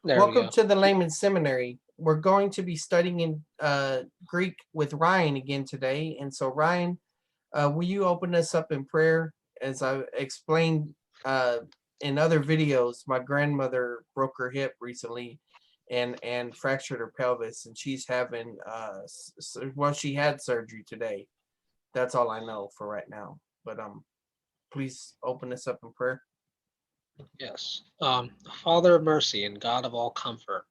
There we Welcome go. to the Layman Seminary. We're going to be studying in Greek with Ryan again today. And so, Ryan, will you open us up in prayer? As I explained uh, in other videos, my grandmother broke her hip recently and fractured her pelvis, and she's having, well, she had surgery today. That's all I know for right now. But please open us up in prayer. Yes. Father of mercy and God of all comfort,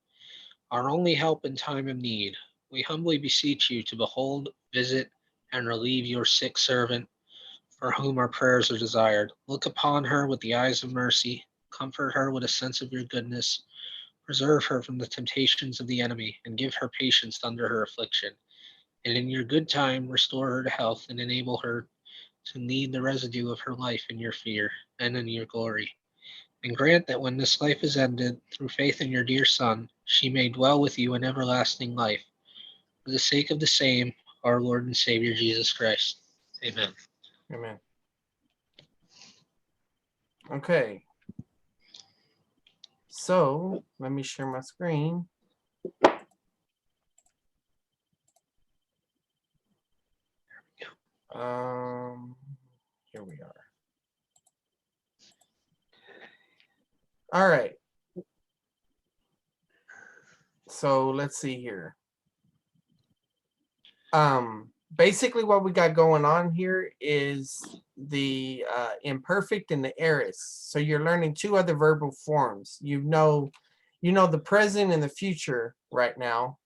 our only help in time of need, we humbly beseech you to behold, visit, and relieve your sick servant, for whom our prayers are desired. Look upon her with the eyes of mercy, comfort her with a sense of your goodness, preserve her from the temptations of the enemy, and give her patience under her affliction. And in your good time, restore her to health and enable her to lead the residue of her life in your fear and in your glory. And grant that when this life is ended, through faith in your dear Son, she may dwell with you in everlasting life. For the sake of the same, our Lord and Savior Jesus Christ. Amen. Amen. Okay, so let me share my screen. Um, Here we are. All right. So let's see here. Basically, what we got going on here is the imperfect and the aorist. So you're learning two other verbal forms. You know the present and the future right now,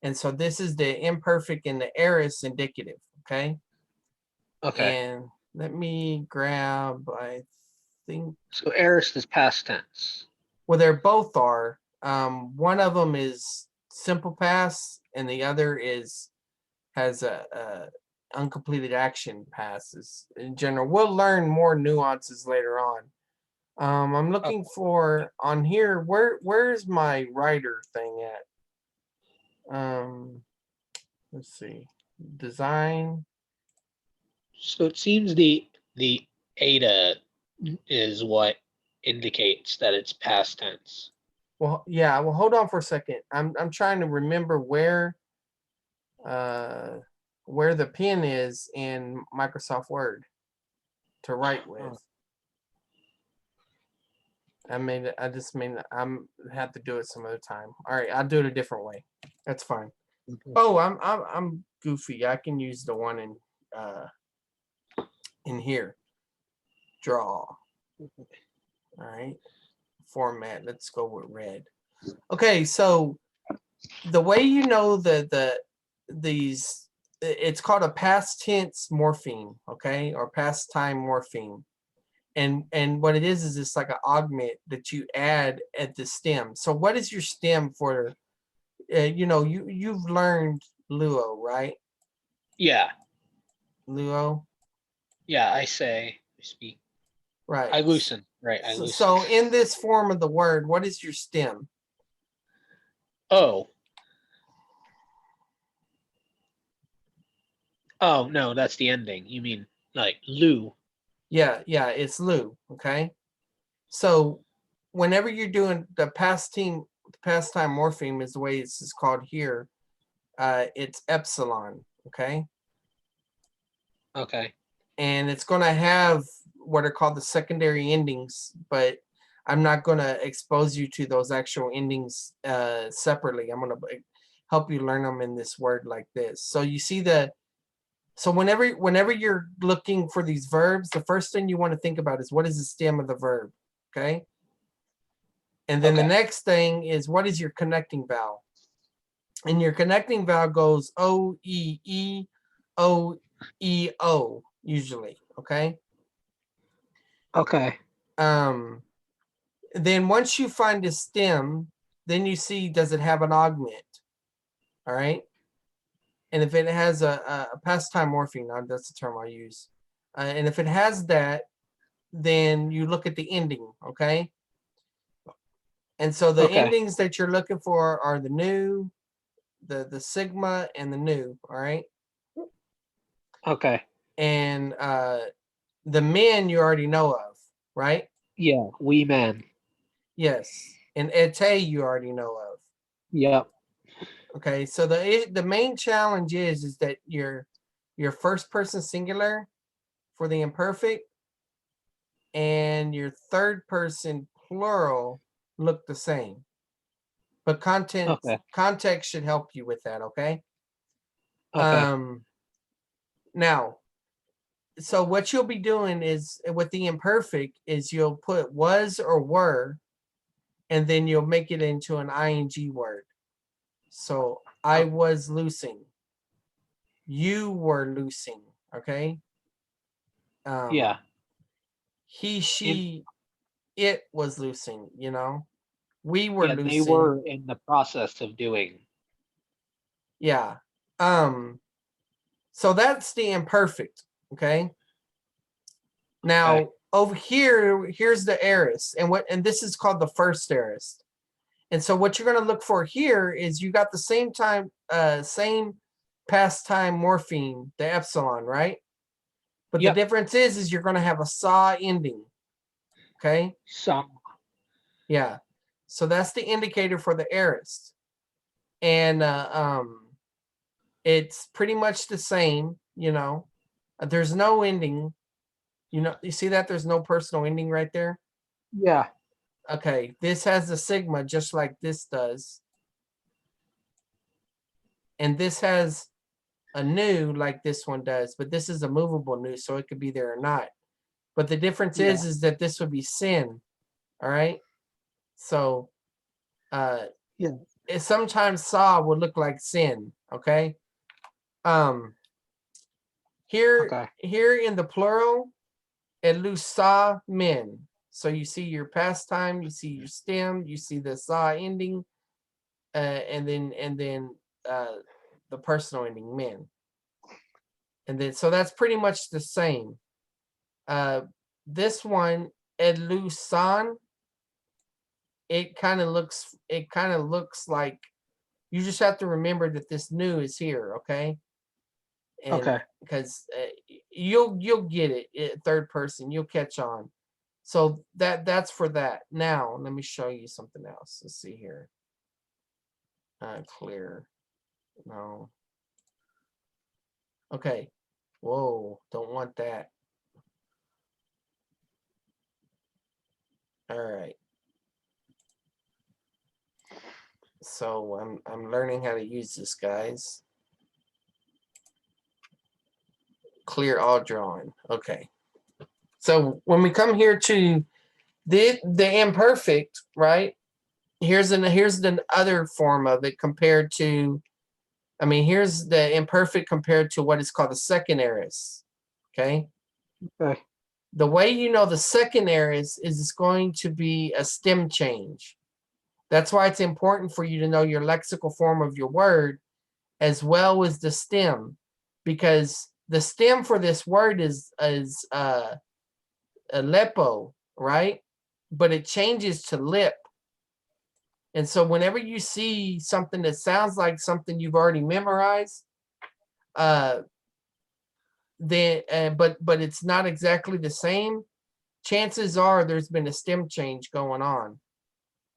and so this is the imperfect and the aorist indicative. Okay, Okay. and let me grab. I think So aorist is past tense. well, they're both are. One of them is simple past, and the other is has a uncompleted action passes in general. We'll learn more nuances later on. I'm looking Okay. for on here. Where's my writer thing at? Let's see. Design. So it seems the eta is what indicates that it's past tense. Well, yeah. Well, hold on for a second. I'm trying to remember uh where the pin is in Microsoft Word to write Oh, with. I just mean I'm have to do it some other time. All right, I'll do it a different way. That's fine. okay. Oh, I'm goofy. I can use the one uh in here. Draw. All right. Format. Let's go with red. Okay, so the way you know these it's called a past tense morpheme, okay, or past time morpheme. And what it is it's like an augment that you add at the stem. So what is your stem for? You've learned luo, right? Yeah. Luo, Yeah. I speak. right? I loosen. Right. I loosen. So in this form of the word, what is your stem? Oh. Oh no, that's the ending. You mean like Lou? Yeah, it's lu. Okay, so whenever you're doing the past time morpheme is the way it's is called here. It's epsilon. Okay, Okay. and it's going to have what are called the secondary endings, but I'm not going to expose you to those actual endings separately. I'm going to help you learn them in this word like this. So you see so whenever you're looking for these verbs, the first thing you want to think about is what is the stem of the verb, okay? And then the Okay. next thing is what is your connecting vowel? And your connecting vowel goes O, E, O usually, okay? Okay. Um, then once you find a stem, then you see does it have an augment, all right? And if it has a pastime morpheme, that's the term I use. And if it has that, then you look at the ending, okay? And so the Okay. endings that you're looking for are the new, the sigma, and the new, all right? Okay. And the men you already know of, right? Yeah. Wee man. Yes. And ete you already know of. Yep. Okay, so the main challenge is that your first person singular for the imperfect and your third person plural look the same. But Okay. context should help you with that, okay? Okay. Now, so what you'll be doing is with the imperfect is you'll put was or were, and then you'll make it into an ing word. So I Okay. was loosing. You were loosing, okay? Yeah. He, In, she, it was loosing, We were yeah, they loosing. were in the process of doing. Yeah. Um, so that's the imperfect, okay? Okay. Now over here, here's the aorist, and this is called the first aorist. And so what you're going to look for here is you got the same past time morpheme, the epsilon, right? But the Yep. difference is you're going to have a saw ending. Okay. Some. Yeah. So that's the indicator for the aorist. And it's pretty much the same. There's no ending. You see that there's no personal ending right there? Yeah. Okay. This has the sigma just like this does. And this has a nu like this one does, but this is a movable nu, so it could be there or not. But the difference Yeah. is that this would be sin. All right. So Yeah. it sometimes saw would look like sin. Okay. Um here Okay. here in the plural, it lose saw men. So you see your pastime, you see your stem, you see the saw ending, and then the personal ending men. And then so that's pretty much the same. Uh, this one, Elusan, it kind of looks like you just have to remember that this new is here, okay? And Okay. because you'll get it, third person, you'll catch on. So that's for that. Now let me show you something else. Let's see here. Clear. No. Okay. Whoa, don't want that. All right. So I'm learning how to use this, guys. Clear all drawing. Okay. So when we come here to the imperfect, right? Here's the other form of it compared to. I mean, here's the imperfect compared to what is called the second aorist. Okay. Okay. The way you know the second aorist is it's going to be a stem change. That's why it's important for you to know your lexical form of your word as well as the stem, because the stem for this word is Aleppo, right? But it changes to lip. And so whenever you see something that sounds like something you've already memorized, uh, then but it's not exactly the same, chances are there's been a stem change going on.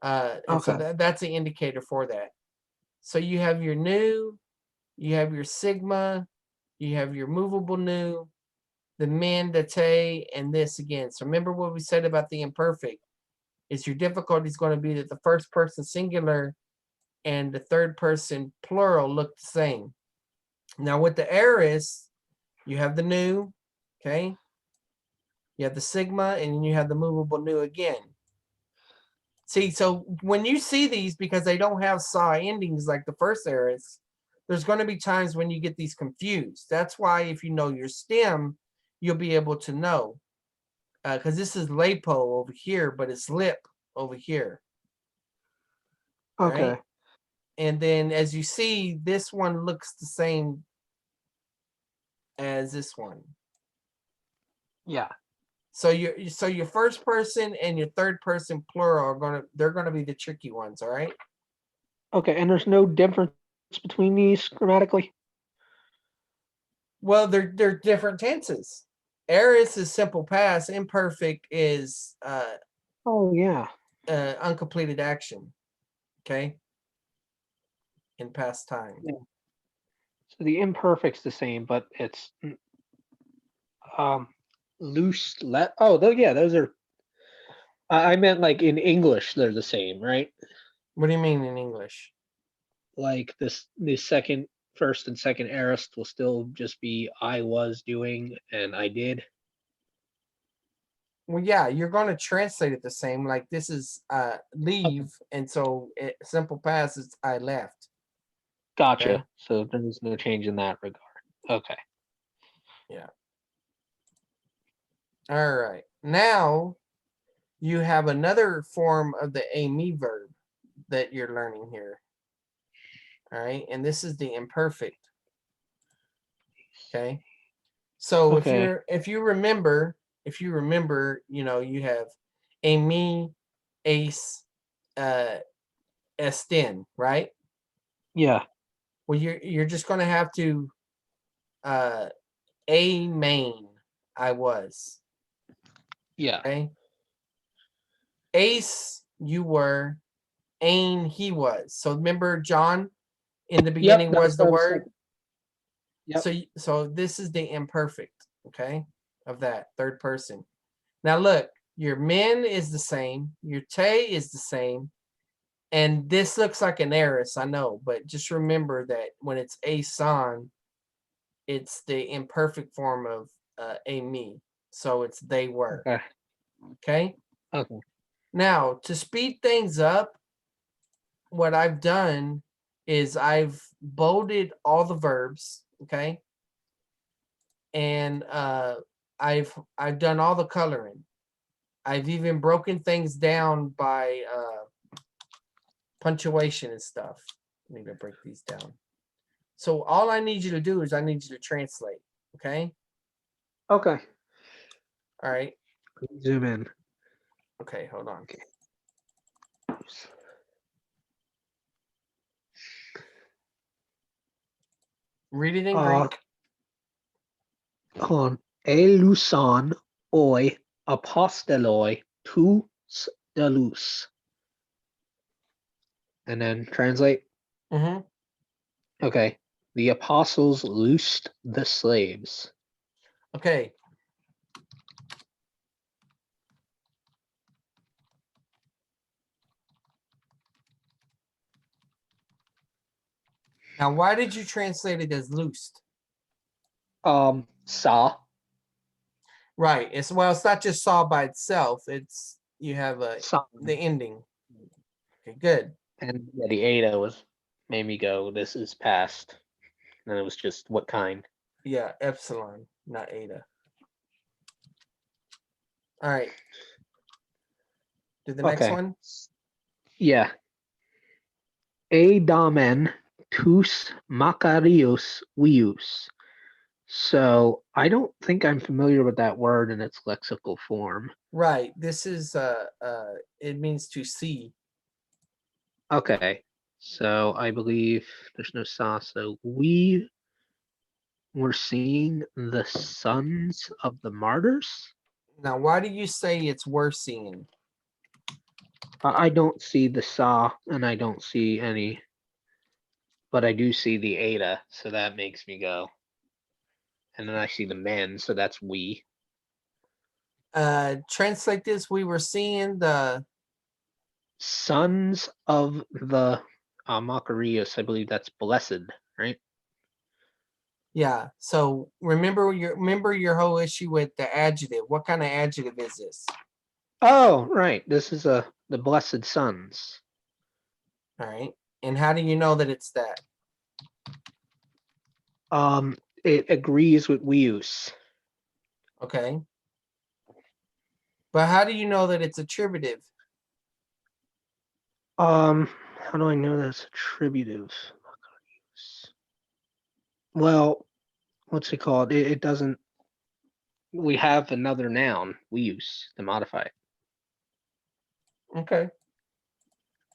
And so Okay. that's an indicator for that. So you have your nu, you have your sigma, you have your movable nu, the min, the te, and this again. So remember what we said about the imperfect is your difficulty is going to be that the first person singular and the third person plural look the same. Now with the aorist, you have the nu, okay? You have the sigma, and then you have the movable nu again. See, so when you see these, because they don't have saw endings like the first aorist, there's going to be times when you get these confused. That's why if you know your stem, you'll be able to know. Because this is lapo over here, but it's lip over here. All right. Okay. And then as you see, this one looks the same as this one. Yeah. So your first person and your third person plural they're gonna be the tricky ones, all right? Okay. And there's no difference between these grammatically? Well, they're different tenses. Aorist is simple past, imperfect is Oh, yeah. uncompleted action. Okay. In past time. Yeah. So the imperfect's the same, but it's um loose let. Oh, yeah, those are. I meant like in English, they're the same, right? What do you mean in English? Like the second, first, and second aorist will still just be I was doing and I did. Well, yeah, you're going to translate it the same. Like this is Okay. leave, and so simple past is I left. Okay. Gotcha. So there's no change in that regard. Okay. Yeah. All right. Now you have another form of the a me verb that you're learning here. All right, and this is the imperfect. Okay. So Okay. if you remember, you have a me, ace, uh, estén, right? Yeah. Well, you're just going to have to a main. I was. Yeah. Okay. Ace, you were. Ain, he was. So remember, John in the Yep. beginning That's was the what I was word. thinking. Yep. So this is the imperfect. Okay, of that third person. Now look, your min is the same. Your te is the same. And this looks like an aorist, I know, but just remember that when it's a son, it's the imperfect form of a me. So it's they were. Okay. Okay. Okay. Now to speed things up, what I've done is I've bolded all the verbs. Okay. And I've done all the coloring. I've even broken things down by punctuation and stuff. I need to break these down. So all I need you to do is I need you to translate. Okay. Okay. All right. Zoom in. Okay. Hold on. Okay. Read it in Uh, Greek. on eluson oi aposteloi tous delus. And then translate. Mm-hmm. Okay. The apostles loosed the slaves. Okay. Now, why did you translate it as loosed? Saw. Right. It's not just saw by itself. It's you have Saw. the ending. Okay. Good. And yeah, the Ada was made me go, this is past. And then it was just what kind. Yeah. Epsilon, not eta. All right. Do the next Okay. one. Yeah. Adamen tous Macarius vius. So I don't think I'm familiar with that word in its lexical form. Right. This is it means to see. Okay. So I believe there's no sa. So we were seeing the sons of the martyrs. Now, why do you say it's worth seeing? I don't see the sa and I don't see any, but I do see the Ada. So that makes me go. And then I see the men. So that's we. Translate this. We were seeing the Sons of the Macarius. I believe that's blessed, right? yeah. So remember your whole issue with the adjective. What kind of adjective is this? Oh, right. This is the blessed sons. All right. And how do you know that it's that? Um, it agrees with Weus. Okay. But how do you know that it's attributive? How do I know that's attributive? Well, what's it called? It doesn't. We have another noun we use to modify it. Okay.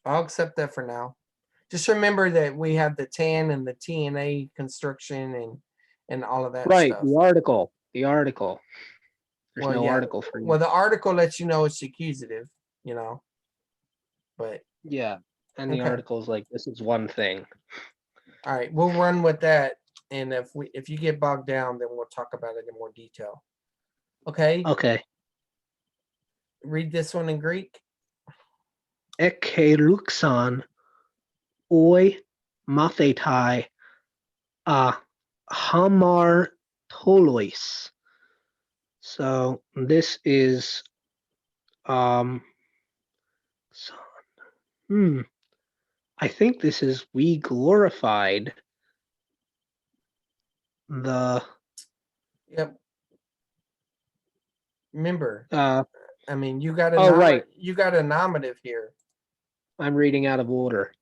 I'll accept that for now. Just remember that we have the tan and the TNA construction and all of that Right. stuff. The article. The article. There's Well, no yeah. article for Well, you. the article lets you know it's accusative, you know. but Yeah. And the okay. article is like, this is one thing. All right, we'll run with that, and if you get bogged down, then we'll talk about it in more detail. Okay, Okay. read this one in Greek. Ekeruxon oi mathetai hamar tolois. So this is so- hmm. I think this is we glorified the Yep. Remember, uh I mean, you got a oh right. you got a nominative here. I'm reading out of order.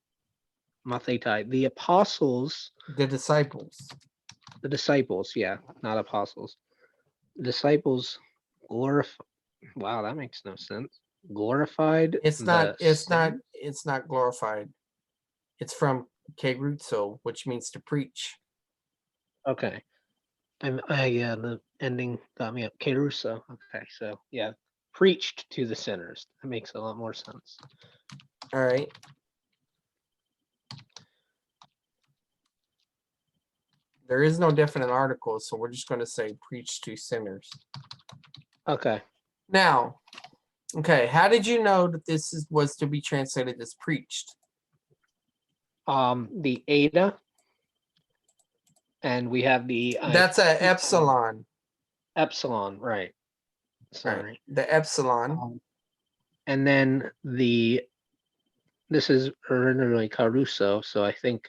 Mathetai. The apostles, The disciples. the disciples, yeah, not apostles. The disciples glorify. Wow, that makes no sense. Glorified It's not. the It's not. sin. It's not glorified. It's from kerutso, which means to preach. Okay. And yeah, the ending got me up. Kerusa. Okay, so yeah, preached to the sinners. That makes a lot more sense. All right. There is no definite article, so we're just going to say preach to sinners. Okay. Now, okay, how did you know that was to be translated as preached? The Ada, and we have the That's a epsilon. epsilon, right? All right, Sorry. the epsilon. And then this is originally Caruso, so I think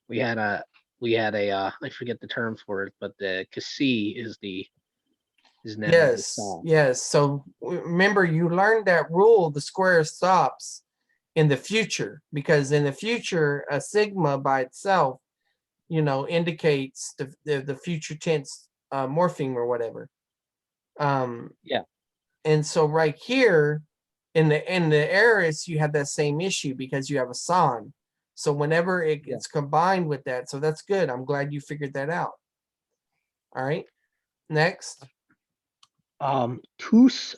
we had a I forget the term for it, but the Kasi is now the Yes, Sa. yes. So remember, you learned that rule. The square stops in the future because in the future, a sigma by itself, indicates the future tense morpheme or whatever. Yeah. And so right here in the aorist, you have that same issue because you have a son. So whenever Yeah. it's combined with that, so that's good. I'm glad you figured that out. All right. Next. Tous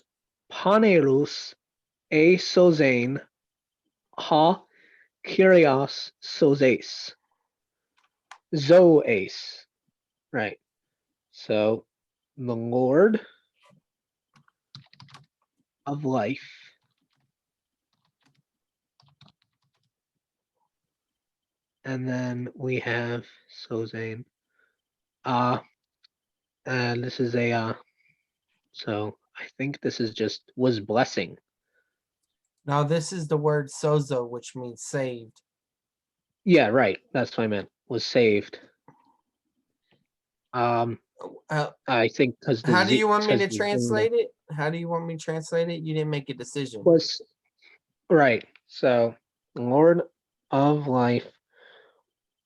paneros e sozain ha kyrios sozes. Zoes. Right. So the Lord of life. And then we have Sozain. Uh and this is a so I think this is just was blessing. Now this is the word sozo, which means saved. Yeah, right. That's what I meant. Was saved. Um Uh, I think because how do you want me because to the Zeta translate it? How do you want me to translate it? You didn't make a decision. was right. So Lord of life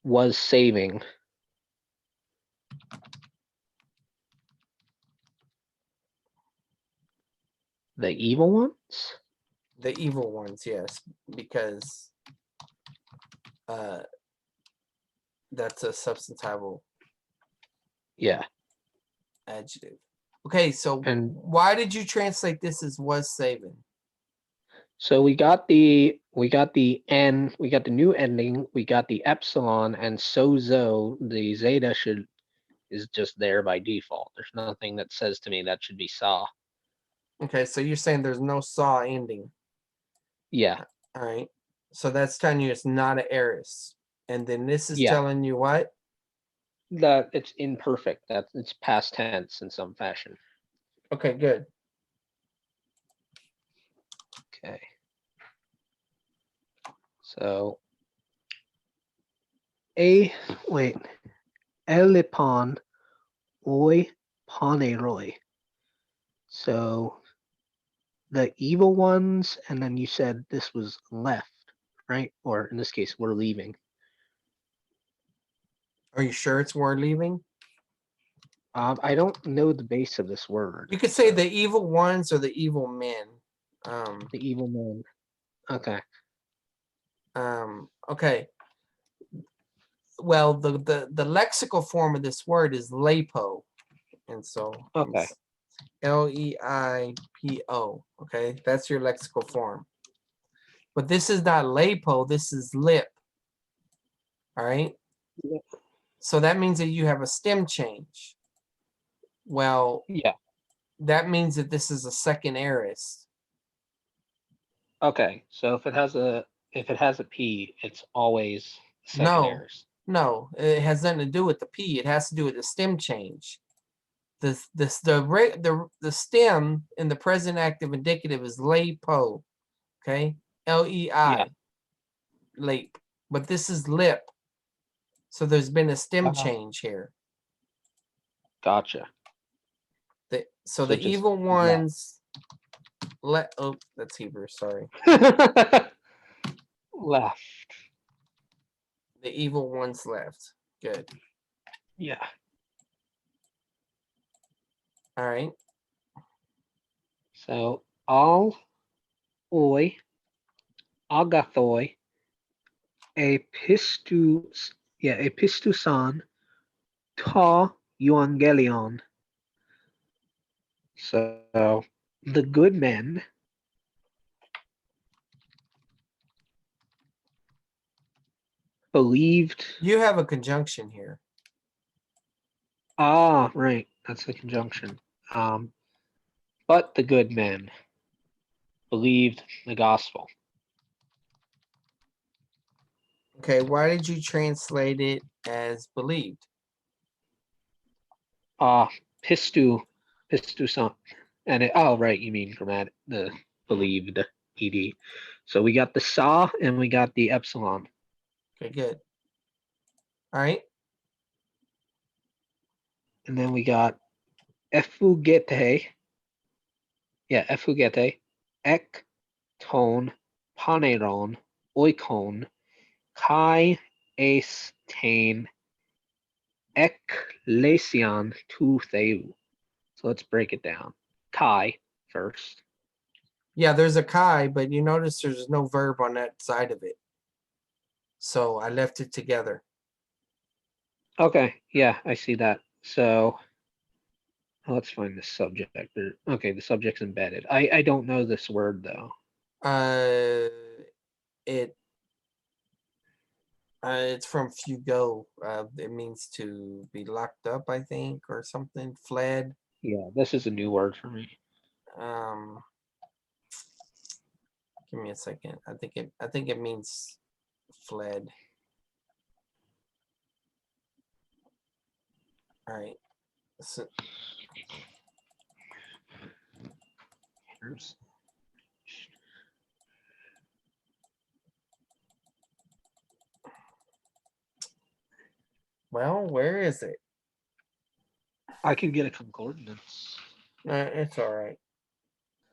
was saving the evil ones. The evil ones, yes, because uh, that's a substantival Yeah. adjective. Okay, so And why did you translate this as was saving? so we got the N, we got the new ending, we got the epsilon, and sozo, the zeta should is just there by default. There's nothing that says to me that should be saw. Okay, so you're saying there's no saw ending. Yeah, All right. So that's telling you it's not an aorist. And then this is yeah. telling you what? That it's imperfect. That it's past tense in some fashion. Okay, good. Okay. So a wait, elipon oi paneroi. So the evil ones, and then you said this was left, right? Or in this case, we're leaving. Are you sure it's word leaving? I don't know the base of this word. You could say the evil ones or the evil men. The evil man. Okay. Okay. Well, the lexical form of this word is leipo. And so Okay. Leipo. Okay, that's your lexical form. But this is not lapo, this is lip. All right. Yeah. So that means that you have a stem change. Well, Yeah. that means that this is a second aorist. Okay. So if it has a P, it's always second No, aorist. no, it has nothing to do with the P. It has to do with the stem change. The stem in the present active indicative is lapo. Okay, Yeah. LEI, lape. But this is lip. So there's been a stem Uh, change here. gotcha. So So the just evil left. ones oh, that's Hebrew, sorry. Left. The evil ones left. Good. Yeah. All right. So all oi agathoi epistus epistusan ta euangelion. So the good men believed. You have a conjunction here. Ah, right. That's the conjunction. Um, but the good men believed the gospel. Okay, why did you translate it as believed? Ah, pistu, pistusan, and oh, right. You mean grammatic, the believed ed. So we got the sa and we got the epsilon, Okay, good. All right. and then we got effugete. Yeah, effugete, ek ton paneron oikon kai estain ekklesion tu theu. So let's break it down. Kai first. Yeah, there's a chi, but you notice there's no verb on that side of it. So I left it together. Okay, yeah, I see that. So let's find the subject. Okay, the subject's embedded. I don't know this word though. Uh, it it's from fugo. It means to be locked up, I think, or something. Fled. Yeah, this is a new word for me. Um, give me a second. I think it means fled. All right. So, Here's- well, where is it? I can get a concordance. It's all right.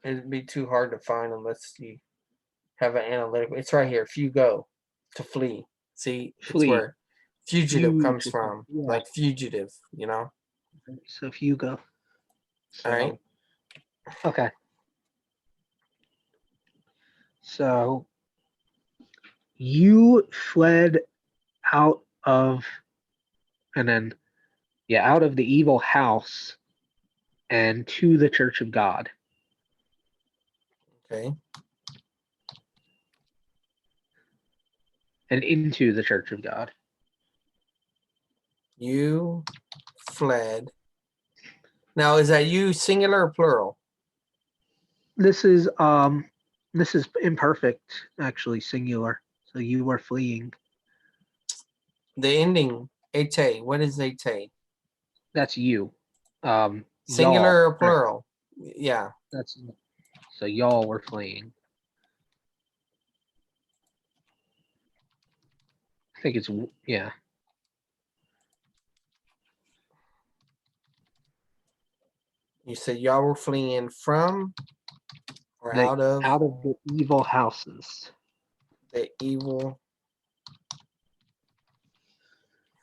It'd be too hard to find unless you have an analytical. It's right here. Fugo, to flee. See, it's Flee. where fugitive comes Fugitive. from, Yeah. like fugitive. You know. So if you go. All right. So okay. So you fled out of and then yeah, out of the evil house and to the church of God. Okay. And into the church of God. You fled. Now, is that you singular or plural? This is imperfect, actually singular. So you were fleeing. The ending ete. What is ete? That's you. Y'all. Singular or Right. plural? Yeah. That's so y'all were fleeing. I think it's yeah. You said y'all were fleeing from or The out out of the evil houses the evil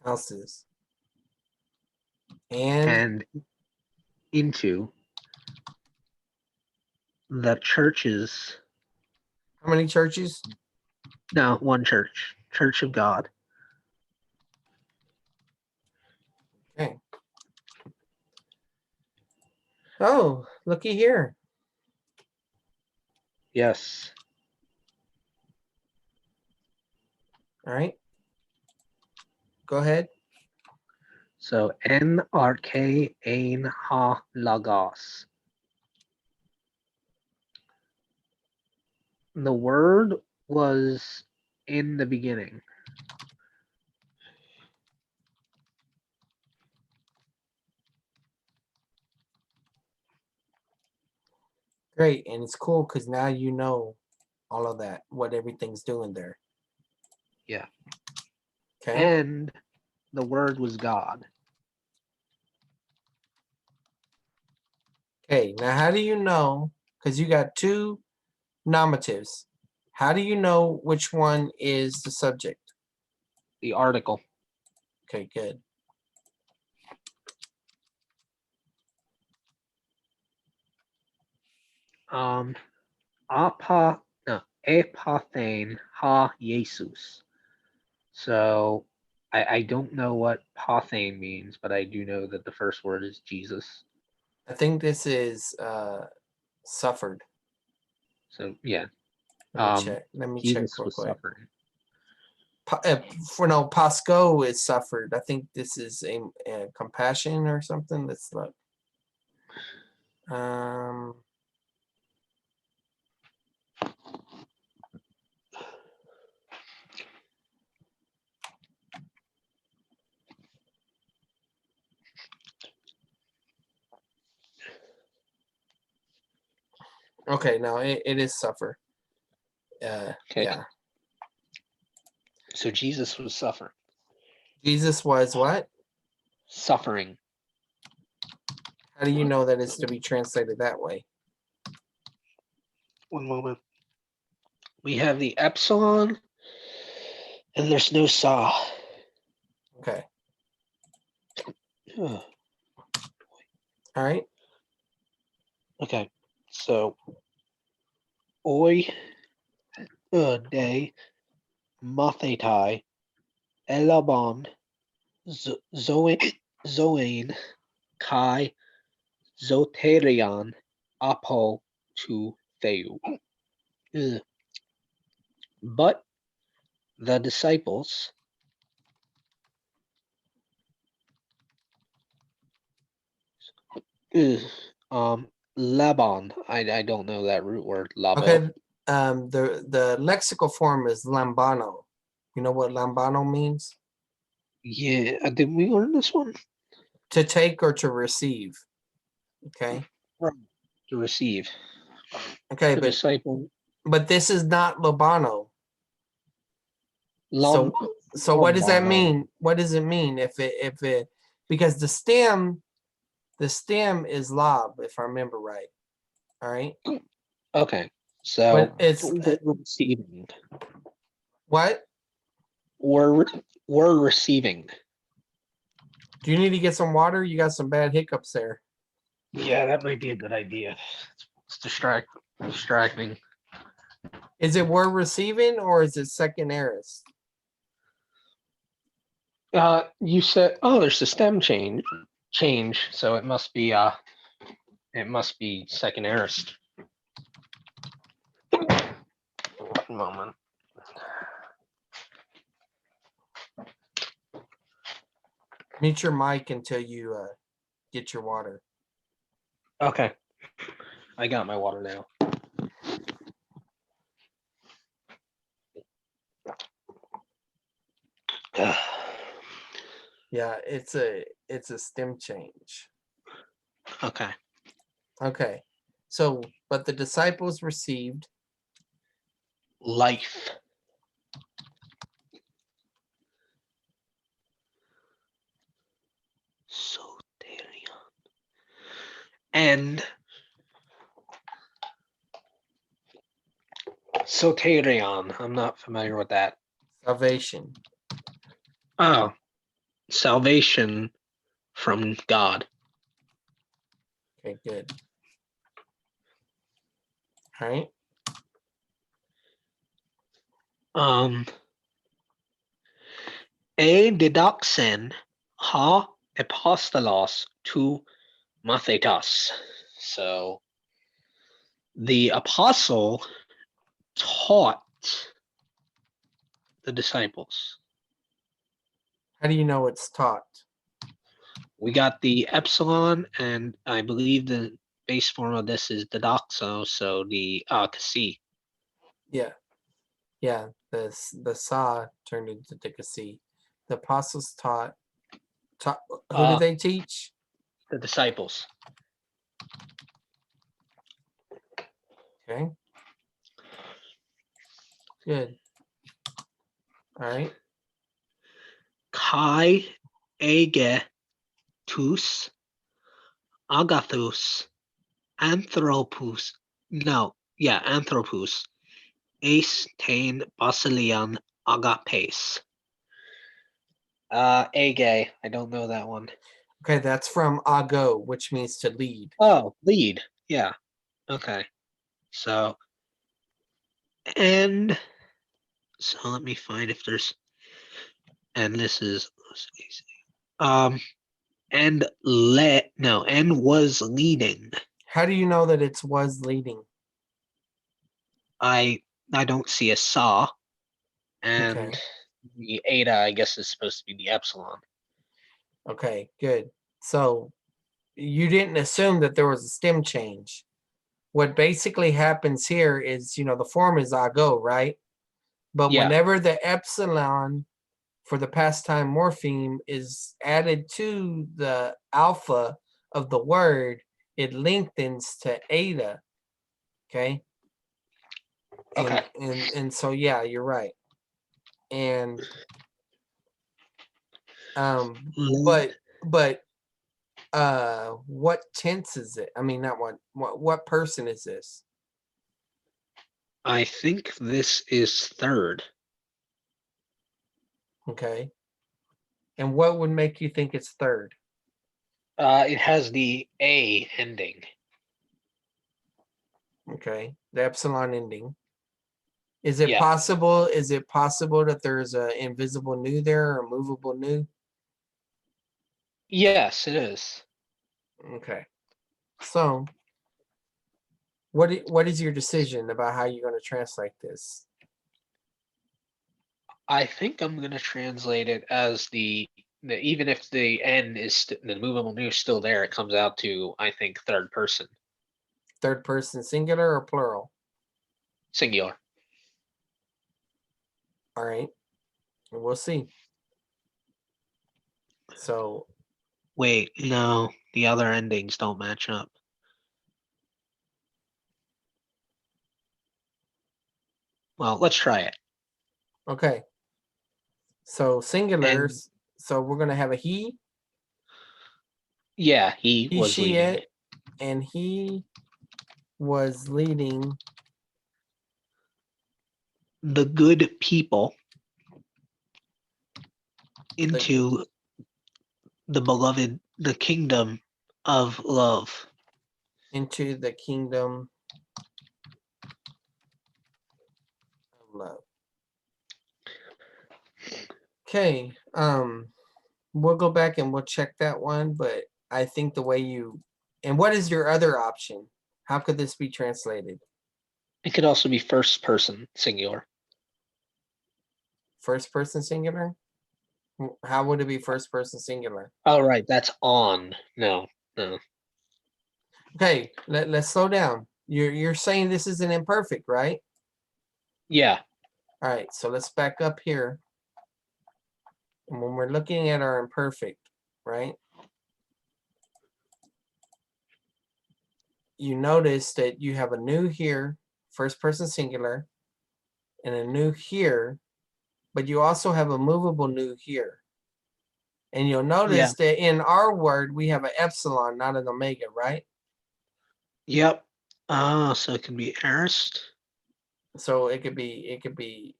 houses. And and into the churches. how many churches? No, one church, Church of God. Okay. Oh, looky here. Yes. All right. Go ahead. So NRK ein ha logos. The word was in the beginning. Great. And it's cool because now you know all of that, what everything's doing there. Yeah. Okay. And the word was God. Okay. Now, how do you know? Because you got two nomatives. How do you know which one is the subject? The article. Okay, good. Epathane ha Jesus. So I don't know what pathane means, but I do know that the first word is Jesus. I think this is suffered. So yeah, Let me check. Let me check Jesus real was quick. suffering. For no, Pasco is suffered. I think this is a compassion or something. Let's look. Okay, no, it is suffer. Okay. Yeah. So Jesus was suffering. Jesus was what? Suffering. How do you know that it's to be translated that way? One moment. We have the epsilon, and there's no saw. Okay. Ugh. All right. Okay. So oi de mathetai elabon zoane kai zoterion apo to theu. Ugh. But the disciples Laban. I don't know that root word. Labo. Okay. The lexical form is lambano. You know what lambano means? Yeah, did we learn this one? To take or to receive. Okay. To receive. Okay, The disciple. but this is not lobano. Lam, So what does that lambano. mean? What does it mean if it because the stem is lob, if I remember right. All right. Okay, so But it's we're receiving. what? We're receiving. Do you need to get some water? You got some bad hiccups there. Yeah, that might be a good idea. It's distracting. Is it we're receiving or is it second aorist? You said, oh, there's a stem change, so it must be second aorist. One moment. Mute your mic until you get your water. Okay, I got my water now. Yeah, it's a stem change. Okay. Okay. So, but the disciples received Life. Soterion. And Soterion. I'm not familiar with that. salvation. Oh, salvation from God. Okay, good. All right. E didoxen ha apostolos to mathetas. So the apostle taught The disciples. How do you know it's taught? We got the epsilon, and I believe the base form of this is the doxo, so the kasi. Yeah. Yeah. The sa turned into the kasi. The apostles taught who did they teach? The disciples. Okay. Good. All right. Kai ege tus agathos anthropus. No, yeah, anthropus. Ace tain basilian agapes. Age. I don't know that one. Okay, that's from ago, which means to lead. Oh, lead. Yeah. Okay. So, and so let me find if there's, and this is, um, and was leading. How do you know that it was leading? I I don't see a saw, and Okay. the eta I guess is supposed to be the epsilon. Okay, good. So you didn't assume that there was a stem change. What basically happens here is, the form is ago, right? But Yeah. whenever the epsilon for the past time morpheme is added to the alpha of the word, it lengthens to eta. Okay. Okay. And so yeah, you're right. And Mm, but what tense is it? I mean, not what person is this? I think this is third. Okay. And what would make you think it's third? It has the A ending. Okay. The epsilon ending. Is it Yeah. possible? Is it possible that there's an invisible nu there or a movable nu? Yes, it is. Okay. So what is your decision about how you're going to translate this? I think I'm gonna translate it as the even if the N is the movable nu is still there, it comes out to I think third person Third person singular or plural? singular. All right. We'll see. So Wait, no, the other endings don't match up. Well, let's try it. okay. So And singulars. So we're going to have a yeah, he he, was she, leading it, and he was leading the good people the into the kingdom of love. into the kingdom of love. Okay. We'll go back and we'll check that one, but I think the way you and what is your other option? How could this be translated? It could also be first person singular. First person singular? How would it be first person singular? Oh, right, that's on. No, no. Okay, let's slow down. You're saying this is an imperfect, right? Yeah, All right, so let's back up here. And when we're looking at our imperfect, right? You notice that you have a nu here, first person singular, and a nu here, but you also have a movable nu here. And you'll yeah, notice that in our word, we have an epsilon, not an omega, right? yep. So it can be Aorist. So it could be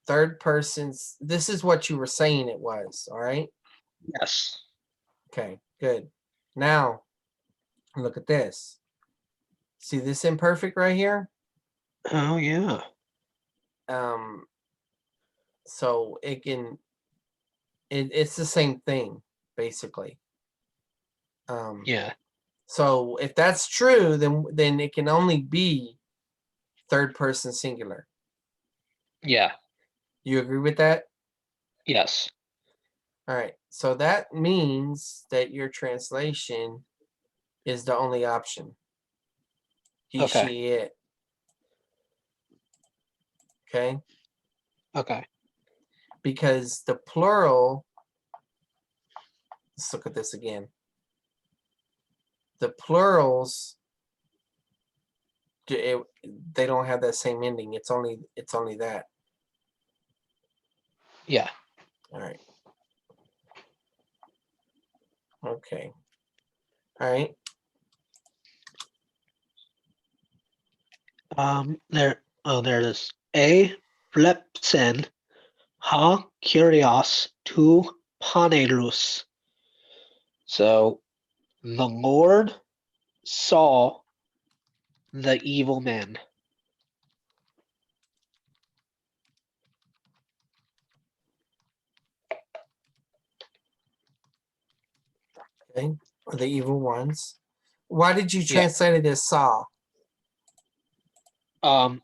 third persons. This is what you were saying it was, all right? Yes. Okay, good. Now, look at this. See this imperfect right here? Oh, yeah. Um, so it's the same thing, basically. Yeah, So if that's true, then it can only be third person singular. yeah. You agree with that? Yes. All right. So that means that your translation is the only option. He, Okay. she, it. Okay. Okay. Because the plural, let's look at this again. The plurals, they don't have that same ending. It's only that. Yeah. All right. Okay. All right. There it is. A plepsen ha kyrios tu panerus. So the Lord saw the evil men. Okay. Or the evil ones. Why did you Yeah. translate it as saw?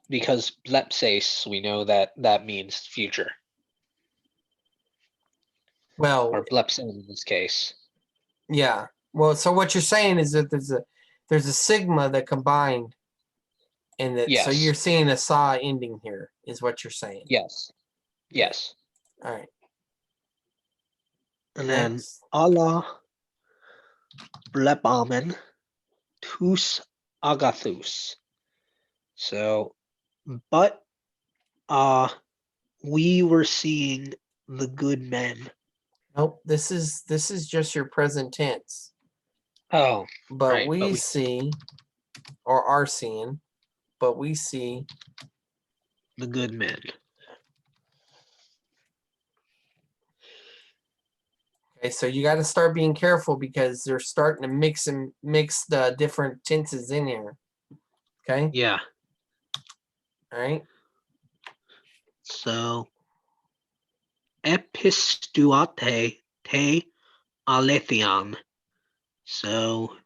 Because plepses, we know that that means future, Well, or plepsen in this case. yeah. Well, so what you're saying is that there's a sigma that combined in that. So you're Yes. seeing a saw ending here, is what you're saying. Yes. Good. Yes. All right. And then Next. Allah blebamen tus agathus. So, but uh we were seeing the good men. Nope. This is just your present tense. Oh, But right. But we we see, or are seeing, but we see. the good men. Okay, so you got to start being careful because they're starting to mix the different tenses in here. Okay. Yeah. All right. So epistuate te aletheon. So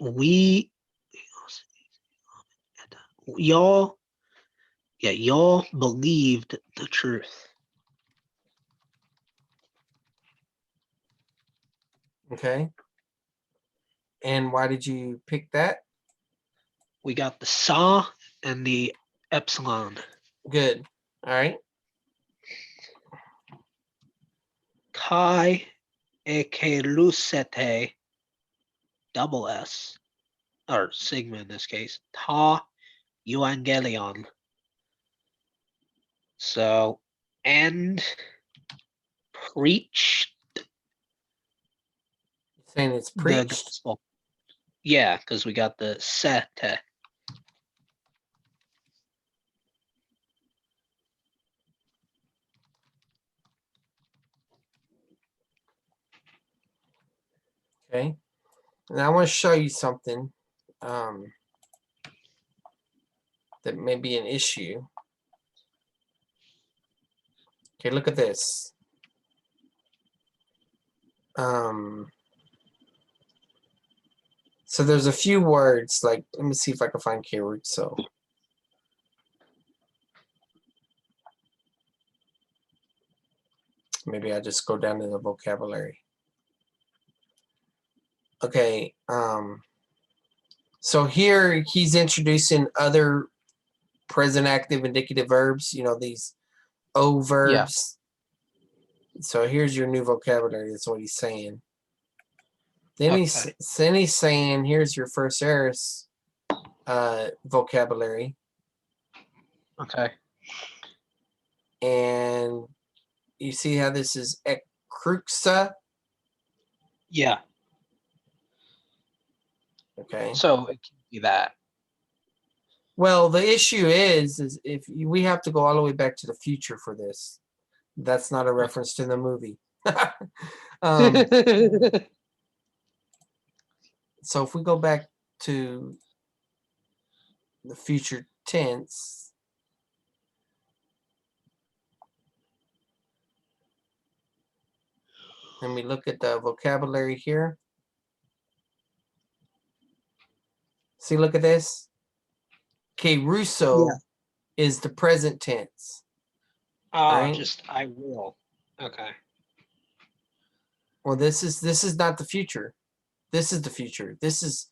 we y'all y'all believed the truth. Okay. And why did you pick that? We got the saw and the epsilon. Good. All right. Kai ekelusete double S or sigma in this case. Ta evangelion. So and preach You're saying it's the preached. gospel. Yeah, because we got the sete. Okay. And I want to show you something that may be an issue. Okay, look at this. So there's a few words, like, let me see if I can find keywords. So maybe I just go down to the vocabulary. Okay, so here he's introducing other present active indicative verbs, these O Yeah. verbs. So here's your new vocabulary. That's what he's saying. Then Okay. he's saying, here's your first aorist vocabulary. Okay. And you see how this is ekruxa? Yeah. Okay. So it can be that. Well, the issue is if we have to go all the way back to the future for this. That's not a reference to the movie. So if we go back to the future tense, and we look at the vocabulary here. See, look at this. Okay, Yeah. Russo is the present tense. Ah, right? just I will. Okay. Well, this is not the future. This is the future. This is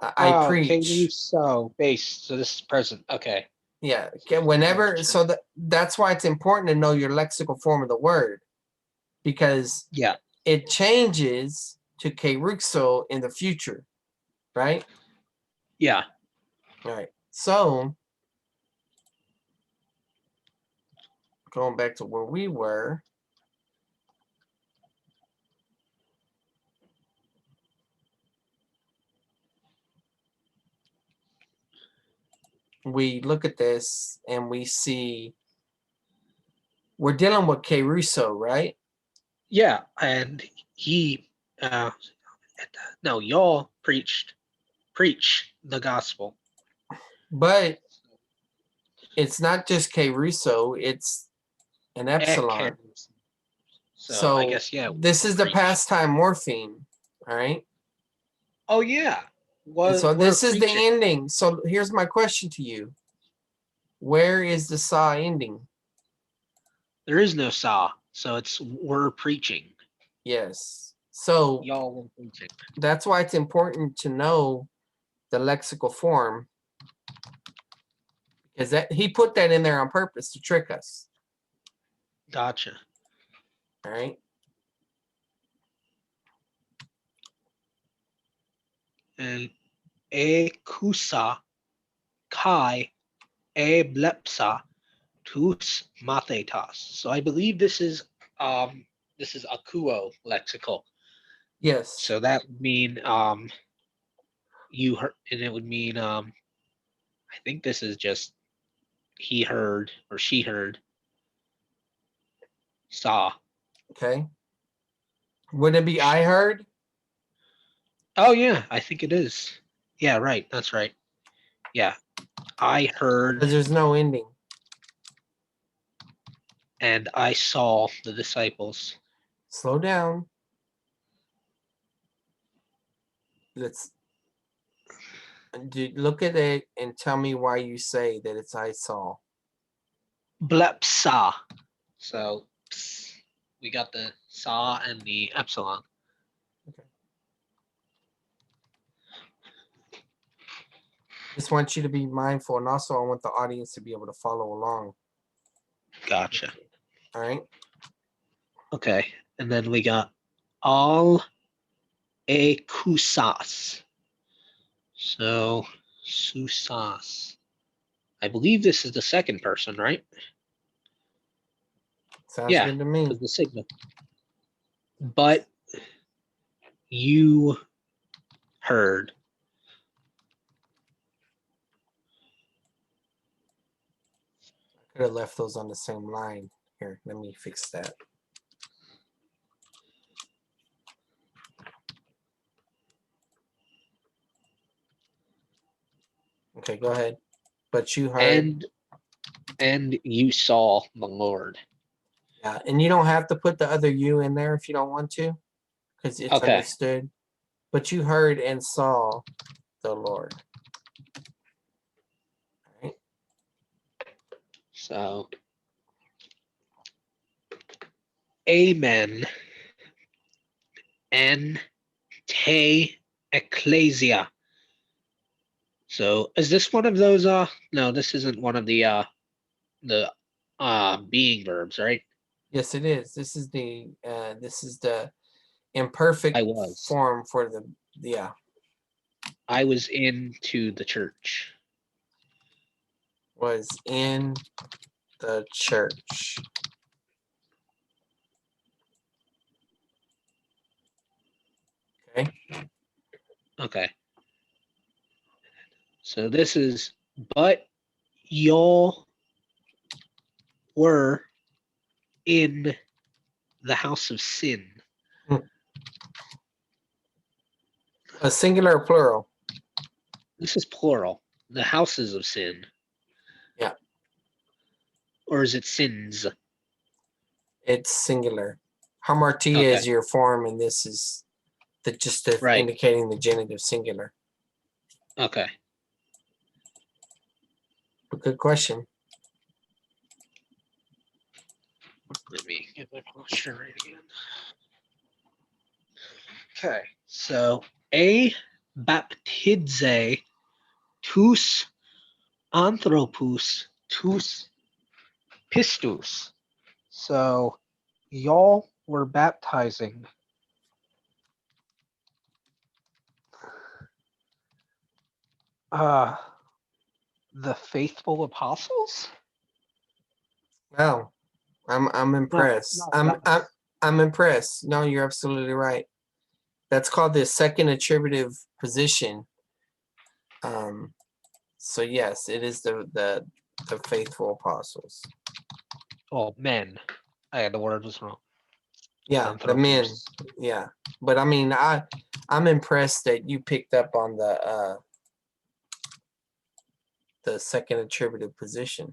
I Oh, okay, preach. so base. So this is present. Okay. Yeah. Okay, whenever, Gotcha. so that's why it's important to know your lexical form of the word, because Yeah. it changes to keruxo in the future, right? Yeah. All right. So going back to where we were, we look at this and we see we're dealing with keruso, right? Yeah. And he, uh, no, y'all preach the gospel. But it's not just keruso, it's an It epsilon. can. So I So guess yeah, we this will is the preach. past time morpheme, all right? Oh yeah. And What so we're this is the preaching. ending. So here's my question to you. Where is the saw ending? There is no saw, so it's we're preaching. Yes. So Y'all were preaching. that's why it's important to know the lexical form, because that he put that in there on purpose to trick us. Gotcha. All right. And e kusa kai e blepsa tus mathetas. So I believe this is akuo lexical. Yes. So that would mean you heard, and it would mean I think this is just he heard or she heard, saw. Okay. Would it be I heard? Oh yeah, I think it is. Yeah, right. That's right. Yeah, I heard Because there's no ending. and I saw the disciples. Slow down. Let's look at it and tell me why you say that it's I saw. Blepsa. So we got the saw and the epsilon. Okay. Just want you to be mindful, and also I want the audience to be able to follow along. Gotcha. All right. Okay, and then we got all akusas. So susas. I believe this is the second person, right? Sounds Yeah, good to me. because the signal. But you heard. Could have left those on the same line. Here, let me fix that. Okay, go ahead. But you heard. and and you saw the Lord. Yeah, and you don't have to put the other you in there if you don't want to, because it's Okay, understood. But you heard and saw the Lord. All right. so amen and te ecclesia. So is this one of those no, this isn't one of the being verbs, right? Yes, it is. This is the imperfect I was. form for the yeah. I was into the church. Was in the church. Okay. Okay. So this is but y'all were in the house of sin. A singular or plural? This is plural. The houses of sin. Yeah, Or is it sins? it's singular. Hamartia Okay. is your form, and this is Right. indicating the genitive singular. Okay. But good question. Let me get my posture right again. Okay, so A baptize tous anthropus tous pistus. So y'all were baptizing uh the faithful apostles? Wow, I'm No, impressed. not I'm I'm God. I'm impressed. No, you're absolutely right. That's called the second attributive position. Um, so yes, it is the faithful apostles. Oh, men. The word was wrong. Yeah, the men. Anthropus. Yeah, but I mean, I'm impressed that you picked up on the second attributive position.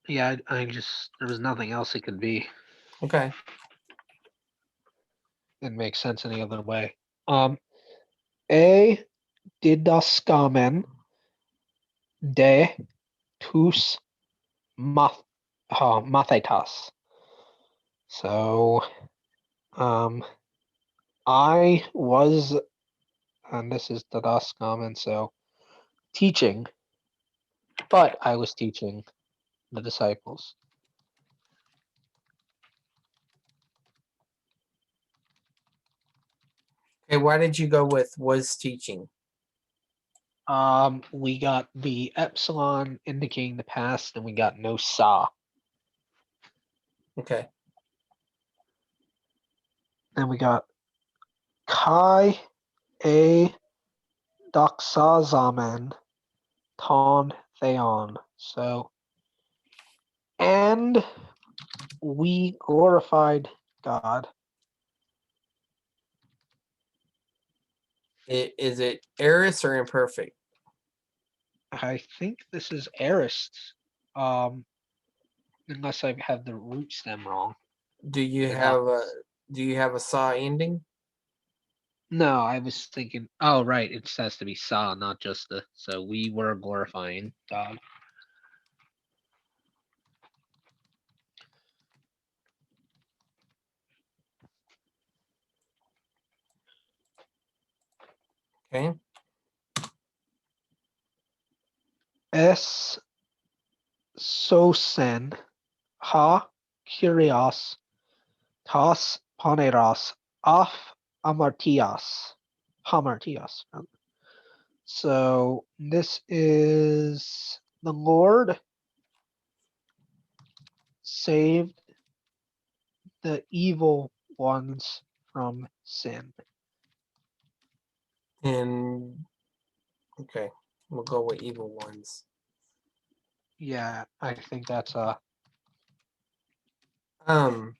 Yeah, I just there was nothing else it could be. Okay. Didn't make sense any other way. A didascamen de tous math mathetas. So um I was, and this is didascamen, so teaching, but I was teaching the disciples. Okay. Why did you go with was teaching? We got the epsilon indicating the past, and we got no sa. Okay. Then we got kai a doxazamen ton theon. So, and we glorified God. Is it aorist or imperfect? I think this is aorist, um, unless I have the root stem wrong. Do you The doc. have a do you have a saw ending? No, I was thinking. Oh, right. It has to be sa, not just the. So we were glorifying God. Okay. S sosen ha kyrios tas paneros af amartias. Hamartias. So this is the Lord saved the evil ones from sin. And okay, we'll go with evil ones. Yeah, I think that's Um,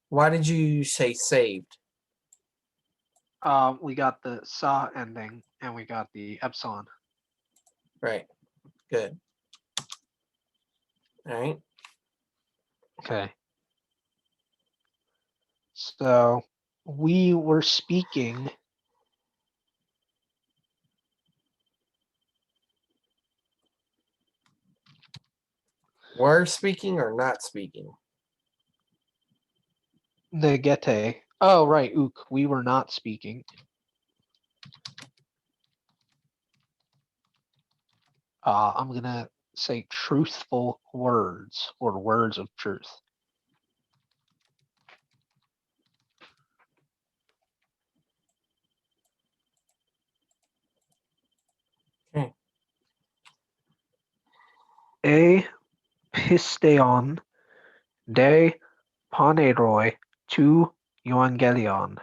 why did you say saved? we got the sa ending and we got the epsilon. Right. Good. All right. Okay. So we were speaking. Were speaking or not speaking? Negete. Oh, right, ook. We were not speaking. I'm gonna say truthful words or words of truth. Okay. A pisteon de paneroi to evangelion.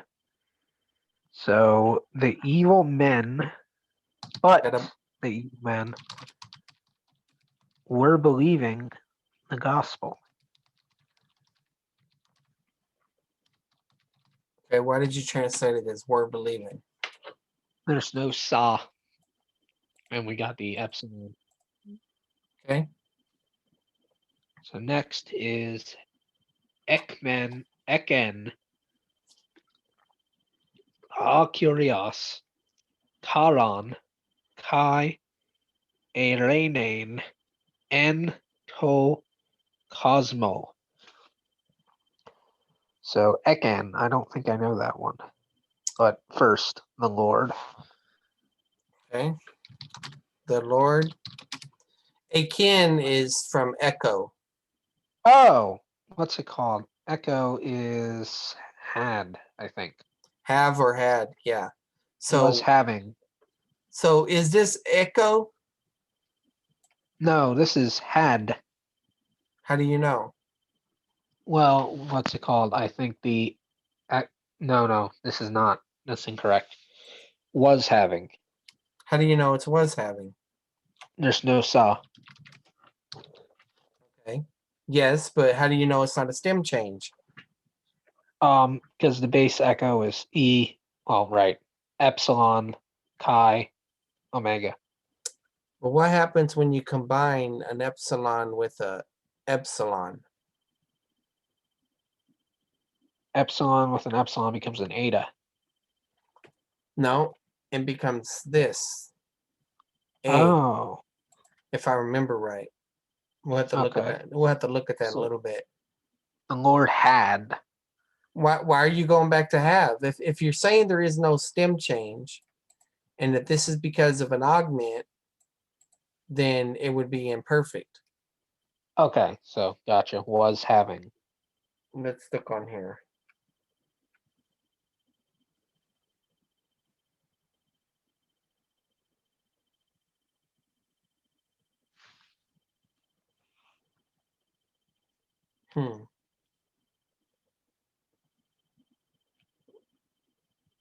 So the evil men, but Gotta, the evil men were believing the gospel. okay. Why did you translate it as were believing? There's no sa, and we got the epsilon. Okay. So next is eken, a curios, taran, kai, erenain, en to cosmo. So Ekan, I don't think I know that one. But first, the Lord. Okay. The Lord. Akin is from echo. Oh, what's it called? Echo is had, I think. Have or had. Yeah. Was So having. so is this echo? No, this is had. How do you know? Well, what's it called? I think no, this is not. That's incorrect. Was having. How do you know it was having? There's no saw. Okay. Yes, but how do you know it's not a stem change? Because the base echo is E. Oh, right. Epsilon, chi, omega. Well, what happens when you combine an epsilon with a epsilon? Epsilon with an epsilon becomes an eta. No, it becomes this A, Oh, if I remember right. We'll have to look at okay. that. We'll have to look at that a So little bit. the Lord had. Why are you going back to have? If you're saying there is no stem change and that this is because of an augment, then it would be imperfect. Okay, so gotcha. Was having. Let's look on here. Hmm.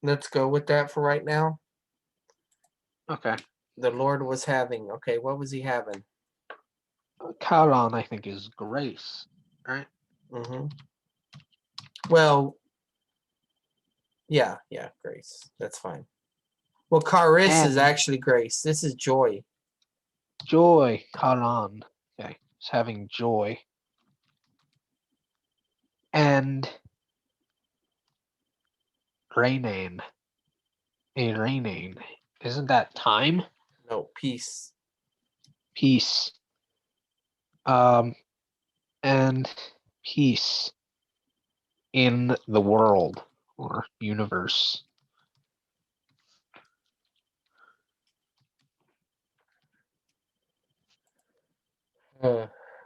Let's go with that for right now. Okay. The Lord was having. Okay, what was he having? Charon, I think, is grace, right? Mm-hmm. Well, yeah, grace. That's fine. Well, charis is And actually grace. This is joy. joy, Charon. Okay, it's having joy. And Rainan, a Rainan. Isn't that time? No, peace. Peace. Um, and peace in the world or universe.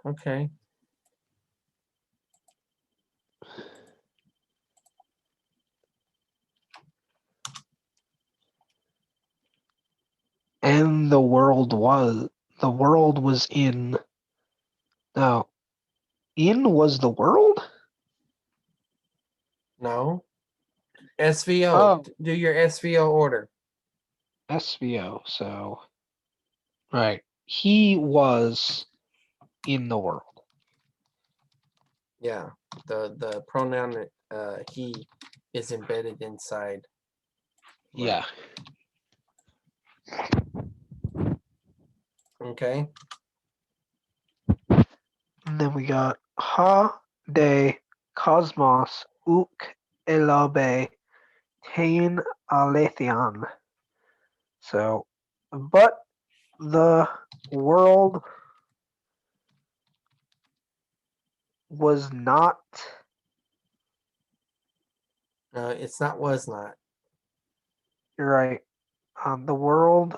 Okay. And the world was in. Now, in was the world? No. SVO. Oh, Do your SVO order. SVO. So, right. He was in the world. Yeah. The pronoun he is embedded inside. Right. Yeah. Okay. And then we got Ha de Cosmos uk elabe tain alethian. So, but the world was not. It's not was not. You're right. The world,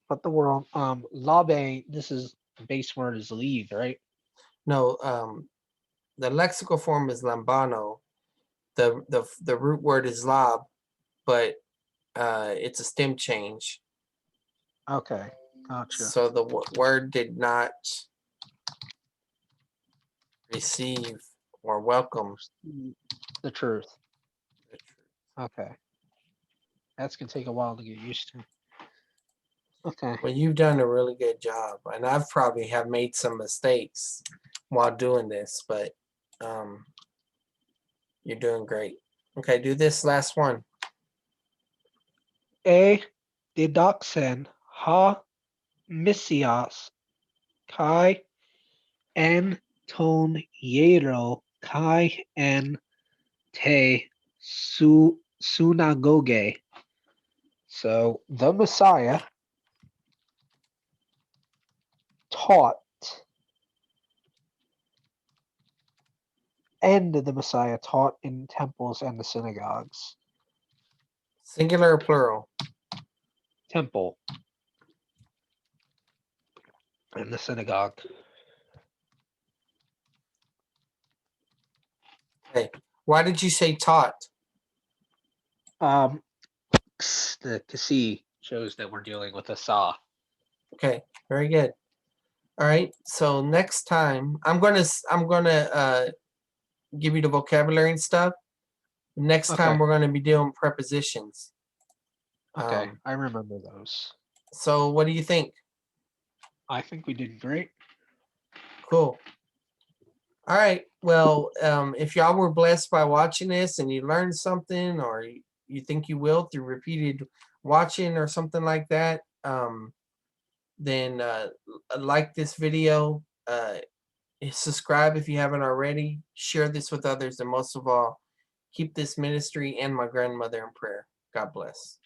but the world. Labe. This is base word is leave, right? No, the lexical form is lambano. The root word is lab, but it's a stem change. Okay, gotcha. So the word did not receive or welcome The truth. the truth. Okay, that's gonna take a while to get used to. Okay. Well, you've done a really good job, and I've probably have made some mistakes while doing this, but um, you're doing great. Okay, do this last one. A didoxen ha misias kai en ton yero kai en te sunagoge. So the Messiah taught and the Messiah taught in temples and the synagogues. Singular or plural? Temple and the synagogue. Okay. Why did you say taught? Um, the kasi shows that we're dealing with a saw. Okay, very good. All right. So next time I'm gonna give you the vocabulary and stuff. Next time Okay, we're gonna be doing prepositions. okay, Um, I remember those. so what do you think? I think we did great. Cool. All right. Well, if y'all were blessed by watching this and you learned something, or you think you will through repeated watching or something like that, then like this video, subscribe if you haven't already, share this with others, and most of all, keep this ministry and my grandmother in prayer. God bless.